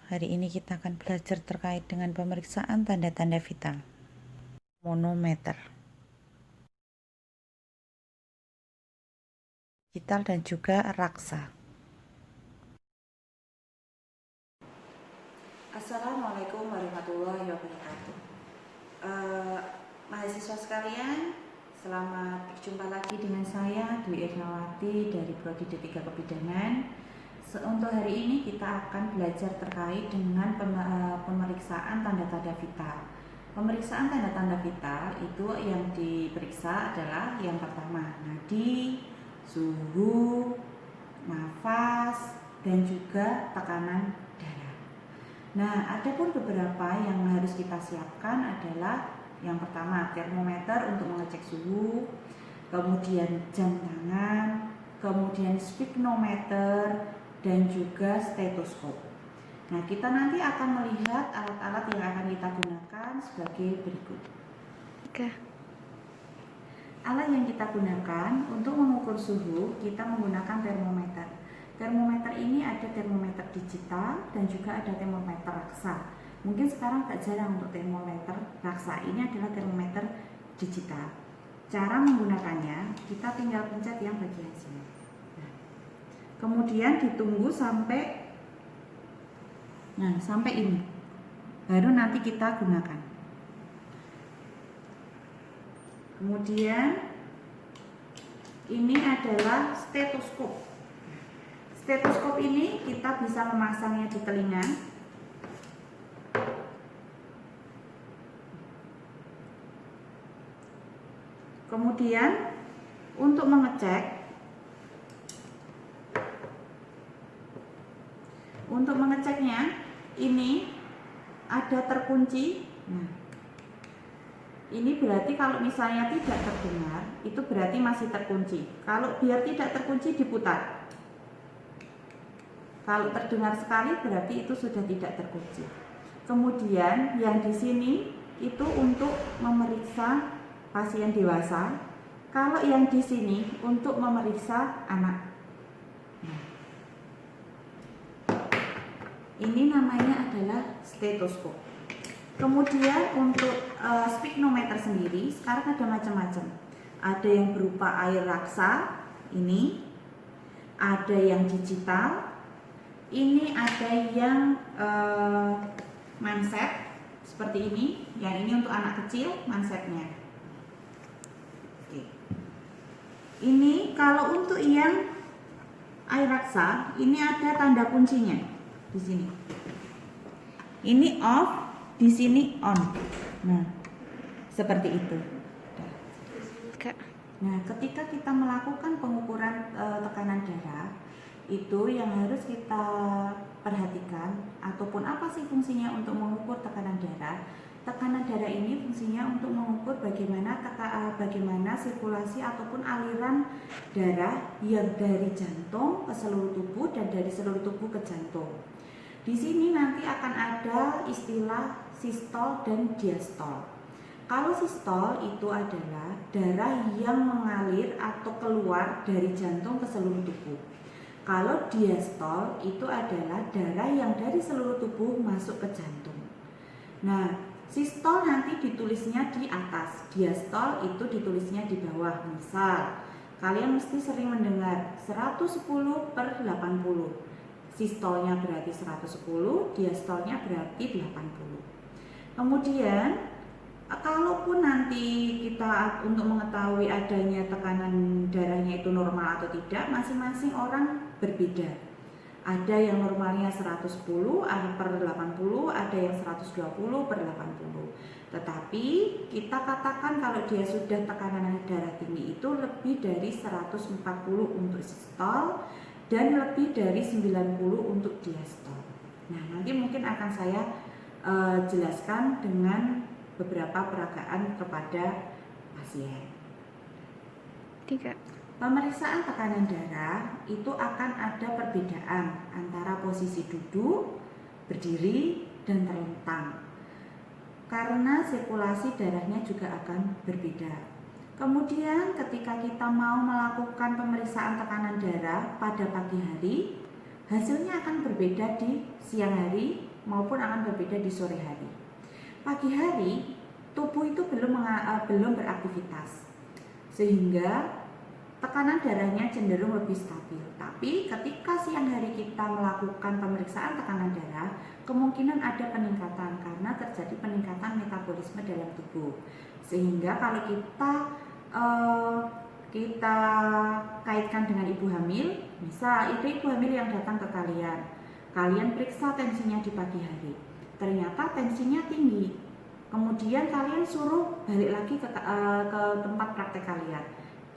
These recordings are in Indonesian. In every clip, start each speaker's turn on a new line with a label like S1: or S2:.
S1: Hari ini kita akan belajar terkait dengan pemeriksaan tanda-tanda vital. Manometer, vital dan juga raksa. Assalamualaikum warahmatullahi wabarakatuh. Mahasiswa sekalian, selamat berjumpa lagi dengan saya Dwi Irnawati dari Prodi D3 Kebidanan. Untuk hari ini kita akan belajar terkait dengan pemeriksaan tanda-tanda vital. Pemeriksaan tanda-tanda vital itu yang diperiksa adalah yang pertama nadi, suhu, nafas, dan juga tekanan darah. Nah, ada pun beberapa yang harus kita siapkan adalah yang pertama termometer untuk mengecek suhu, kemudian jam tangan, kemudian sphygmometer, dan juga stetoskop. Nah, kita nanti akan melihat alat-alat yang akan kita gunakan sebagai berikut. Alat yang kita gunakan untuk mengukur suhu, kita menggunakan termometer. Termometer ini ada termometer digital dan juga ada termometer raksa. Mungkin sekarang tak jarang untuk termometer raksa. Ini adalah termometer digital. Cara menggunakannya, kita tinggal pencet yang bagian sini. Kemudian ditunggu sampai ini. Baru nanti kita gunakan. Kemudian ini adalah stetoskop. Stetoskop ini kita bisa memasangnya di telinga. Kemudian untuk mengeceknya ini ada terkunci. Nah, ini berarti kalau misalnya tidak terdengar, itu berarti masih terkunci. Kalau biar tidak terkunci diputar. Kalau terdengar sekali berarti itu sudah tidak terkunci. Kemudian yang di sini itu untuk memeriksa pasien dewasa. Kalau yang di sini untuk memeriksa anak. Ini namanya adalah stetoskop. Kemudian untuk sphygmometer sendiri sekarang ada macam-macam. Ada yang berupa air raksa, ini ada yang digital, ini ada yang manset seperti ini. Yang ini untuk anak kecil mansetnya. Oke. Ini kalau untuk yang air raksa, ini ada tanda kuncinya di sini. Ini off, di sini on. Nah, seperti itu. Nah, ketika kita melakukan pengukuran tekanan darah, itu yang harus kita perhatikan ataupun apa sih fungsinya untuk mengukur tekanan darah? Tekanan darah ini fungsinya untuk mengukur bagaimana sirkulasi ataupun aliran darah yang dari jantung ke seluruh tubuh dan dari seluruh tubuh ke jantung. Di sini nanti akan ada istilah sistol dan diastol. Kalau sistol itu adalah darah yang mengalir atau keluar dari jantung ke seluruh tubuh. Kalau diastol itu adalah darah yang dari seluruh tubuh masuk ke jantung. Nah, sistol nanti ditulisnya di atas, diastol itu ditulisnya di bawah. Misal, kalian mesti sering mendengar 110/80. Sistolnya berarti 110, diastolnya berarti 80. Kemudian, kalaupun nanti kita untuk mengetahui adanya tekanan darahnya itu normal atau tidak, masing-masing orang berbeda. Ada yang normalnya 110/80, ada yang 120/80. Tetapi kita katakan kalau dia sudah tekanan darah tinggi itu lebih dari 140 untuk sistol dan lebih dari 90 untuk diastol. Nah, nanti mungkin akan saya jelaskan dengan beberapa peragaan kepada pasien.
S2: 3.
S1: Pemeriksaan tekanan darah itu akan ada perbedaan antara posisi duduk, berdiri, dan terlentang. Karena sirkulasi darahnya juga akan berbeda. Kemudian ketika kita mau melakukan pemeriksaan tekanan darah pada pagi hari, hasilnya akan berbeda di siang hari maupun akan berbeda di sore hari. Pagi hari tubuh itu belum beraktivitas, sehingga tekanan darahnya cenderung lebih stabil. Tapi ketika siang hari kita melakukan pemeriksaan tekanan darah, kemungkinan ada peningkatan karena terjadi peningkatan metabolisme dalam tubuh. Sehingga kalau kita kaitkan dengan ibu hamil, misal itu ibu hamil yang datang ke kalian periksa tensinya di pagi hari, ternyata tensinya tinggi, kemudian kalian suruh balik lagi ke tempat praktek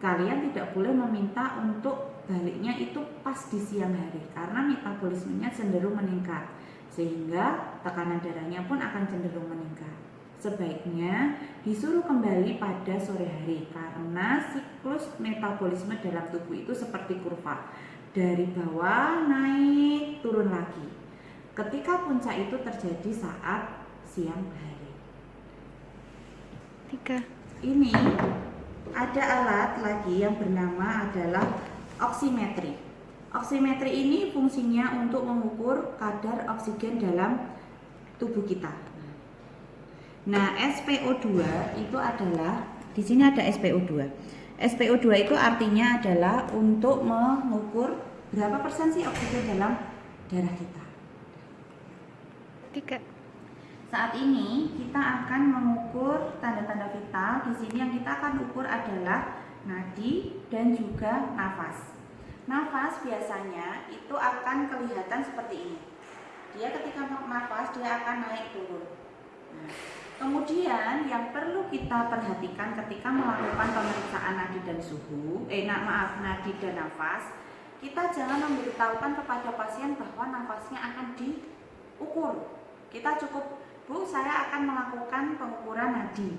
S1: kalian tidak boleh meminta untuk baliknya itu pas di siang hari karena metabolismenya cenderung meningkat, sehingga tekanan darahnya pun akan cenderung meningkat. Sebaiknya disuruh kembali pada sore hari karena siklus metabolisme dalam tubuh itu seperti kurva, dari bawah naik turun lagi. Ketika puncak itu terjadi saat siang hari.
S2: 3.
S1: Ini ada alat lagi yang bernama adalah oximetri. Oximetri ini fungsinya untuk mengukur kadar oksigen dalam tubuh kita. Nah, SpO2 itu adalah, di sini ada SpO2. SpO2 itu artinya adalah untuk mengukur berapa persen sih oksigen dalam darah kita.
S2: 3.
S1: Saat ini kita akan mengukur tanda-tanda vital. Di sini yang kita akan ukur adalah nadi dan juga nafas. Nafas biasanya itu akan kelihatan seperti ini. Dia ketika nafas dia akan naik turun. Nah, kemudian yang perlu kita perhatikan ketika melakukan pemeriksaan nadi dan nadi dan nafas, kita jangan memberitahukan kepada pasien bahwa nafasnya akan diukur. Kita cukup, Bu, saya akan melakukan pengukuran nadi.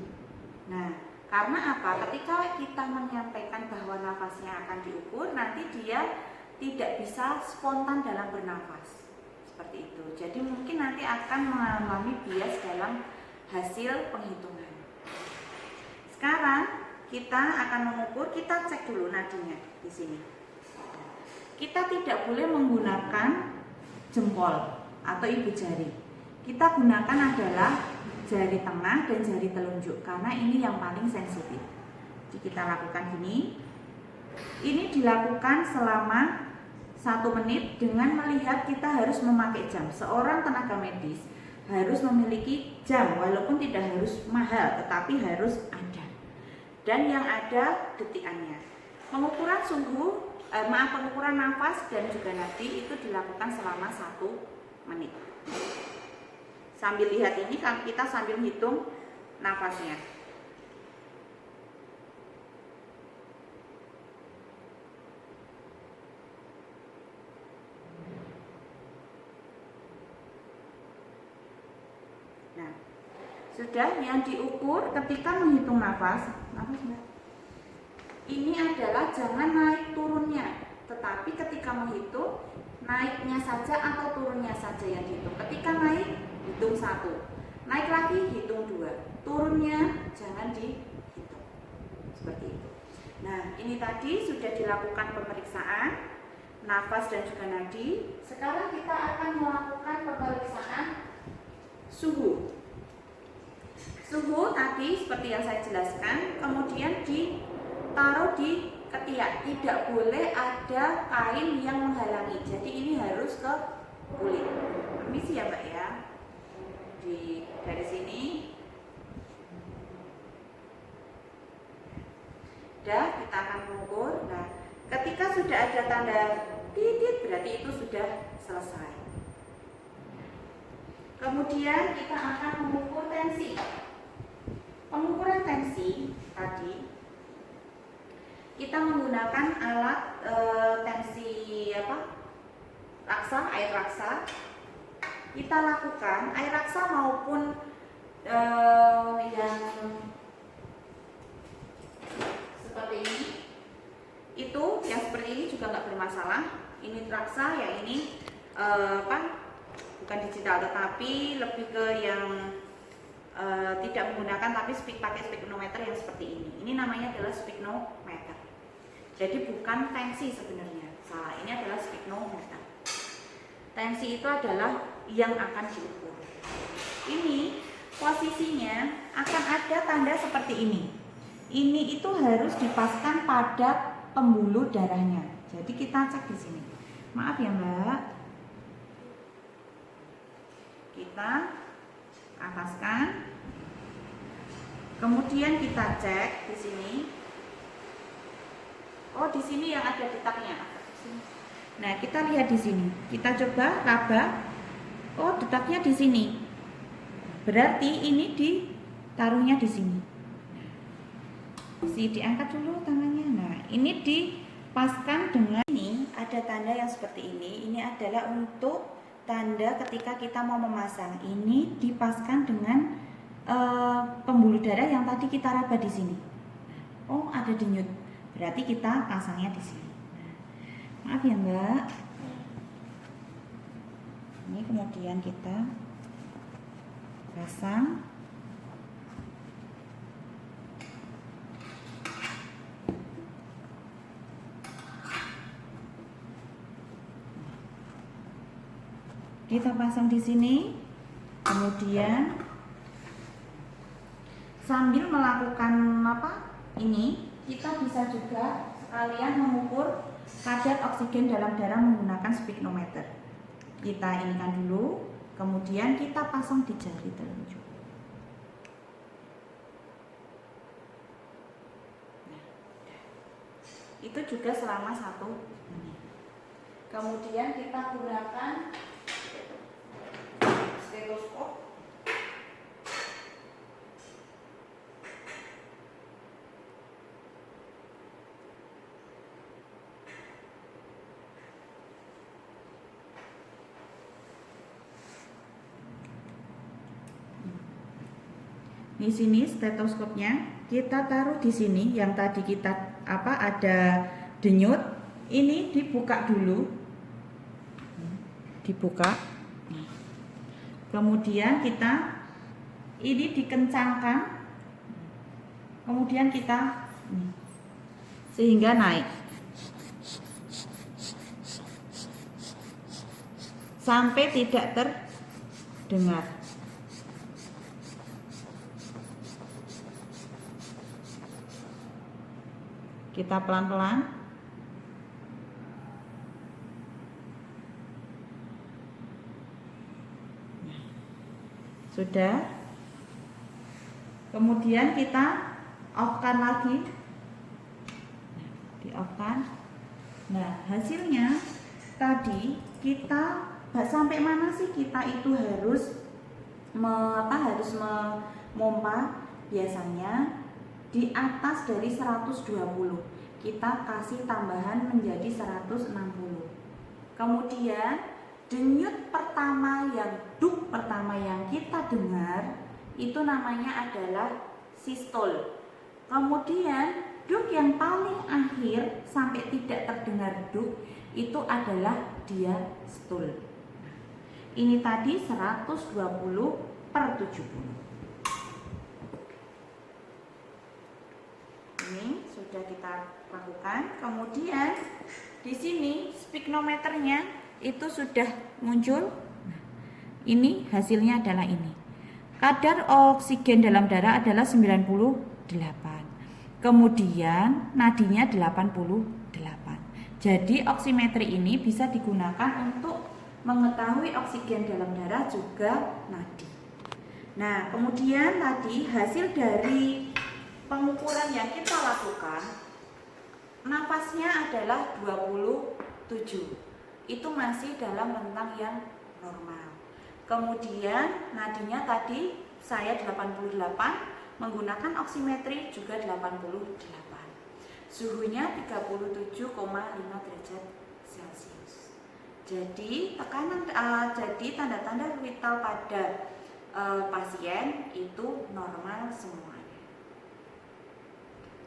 S1: Nah, karena apa? Ketika kita menyampaikan bahwa nafasnya akan diukur, nanti dia tidak bisa spontan dalam bernafas. Seperti itu. Jadi mungkin nanti akan mengalami bias dalam hasil penghitungan. Sekarang kita akan mengukur, kita cek dulu nadinya di sini. Kita tidak boleh menggunakan jempol atau ibu jari. Kita gunakan adalah jari tengah dan jari telunjuk karena ini yang paling sensitif. Jadi kita lakukan gini. Ini dilakukan selama 1 menit dengan melihat kita harus memakai jam. Seorang tenaga medis harus memiliki jam, walaupun tidak harus mahal, tetapi harus ada. Dan yang ada detikannya. Pengukuran pengukuran nafas dan juga nadi itu dilakukan selama 1 menit. Sambil lihat ini, kita sambil hitung nafasnya. Nah, sudah yang diukur ketika menghitung nafas Mbak. Ini adalah jangan naik turunnya, tetapi ketika menghitung naiknya saja atau turunnya saja yang dihitung. Ketika naik hitung 1, naik lagi hitung 2, turunnya jangan dihitung. Seperti itu. Nah, ini tadi sudah dilakukan pemeriksaan nafas dan juga nadi. Sekarang kita akan melakukan pemeriksaan suhu. Suhu tadi seperti yang saya jelaskan, kemudian ditaruh di ketiak. Tidak boleh ada kain yang menghalangi. Jadi ini harus ke kulit. Permisi ya Mbak ya. Dari sini. Udah, kita akan mengukur. Nah, ketika sudah ada tanda titik berarti itu sudah selesai. Kemudian kita akan mengukur tensi. Pengukuran tensi tadi kita menggunakan alat tensi raksa, air raksa. Kita lakukan air raksa maupun yang seperti ini, itu yang seperti ini juga nggak bermasalah. Ini raksa, yang ini bukan digital tetapi lebih ke yang tidak menggunakan tapi pakai sphygmometer yang seperti ini. Ini namanya adalah sphygmometer. Jadi bukan tensi sebenarnya, salah. Ini adalah sphygmometer. Tensi itu adalah yang akan diukur. Ini posisinya akan ada tanda seperti ini. Ini itu harus dipaskan pada pembuluh darahnya. Jadi kita cek di sini. Maaf ya Mbak. Kita ataskan. Kemudian kita cek di sini. Oh, di sini yang ada detaknya. Nah, kita lihat di sini. Kita coba raba. Oh, detaknya di sini. Berarti ini ditaruhnya di sini. Diangkat dulu tangannya. Nah, ini dipaskan dengan ini ada tanda yang seperti ini. Ini adalah untuk tanda ketika kita mau memasang. Ini dipaskan dengan pembuluh darah yang tadi kita raba di sini. Oh, ada denyut. Berarti kita pasangnya di sini. Maaf ya Mbak. Ini kemudian kita pasang. Kita pasang di sini. Kemudian sambil melakukan ini, kita bisa juga sekalian mengukur kadar oksigen dalam darah menggunakan sphygmometer. Kita inikan dulu, kemudian kita pasang di jari telunjuk. Nah, itu juga selama 1 menit. Kemudian kita gunakan stetoskop. Di sini stetoskopnya kita taruh di sini, yang tadi kita ada denyut, ini dibuka dulu, dibuka. Kemudian kita ini dikencangkan, kemudian kita sehingga naik sampai tidak terdengar. Kita pelan-pelan. Sudah. Kemudian kita off-kan lagi. Di-off-kan. Nah, hasilnya tadi kita sampai mana sih kita itu harus memompa? Biasanya di atas dari 120, kita kasih tambahan menjadi 160. Kemudian denyut pertama duk pertama yang kita dengar itu namanya adalah sistol. Kemudian duk yang paling akhir sampai tidak terdengar duk itu adalah diastol. Ini tadi 120/70. Ini sudah kita lakukan. Kemudian di sini sphygmometernya itu sudah muncul. Ini hasilnya adalah ini. Kadar oksigen dalam darah adalah 98. Kemudian nadinya 88. Jadi oximetri ini bisa digunakan untuk mengetahui oksigen dalam darah juga nadi. Nah, kemudian tadi hasil dari pengukuran yang kita lakukan, nafasnya adalah 27. Itu masih dalam rentang yang normal. Kemudian nadinya tadi saya 88, menggunakan oximetri juga 88. Suhunya 37,5 derajat Celcius. Jadi tanda-tanda vital pada pasien itu normal semua.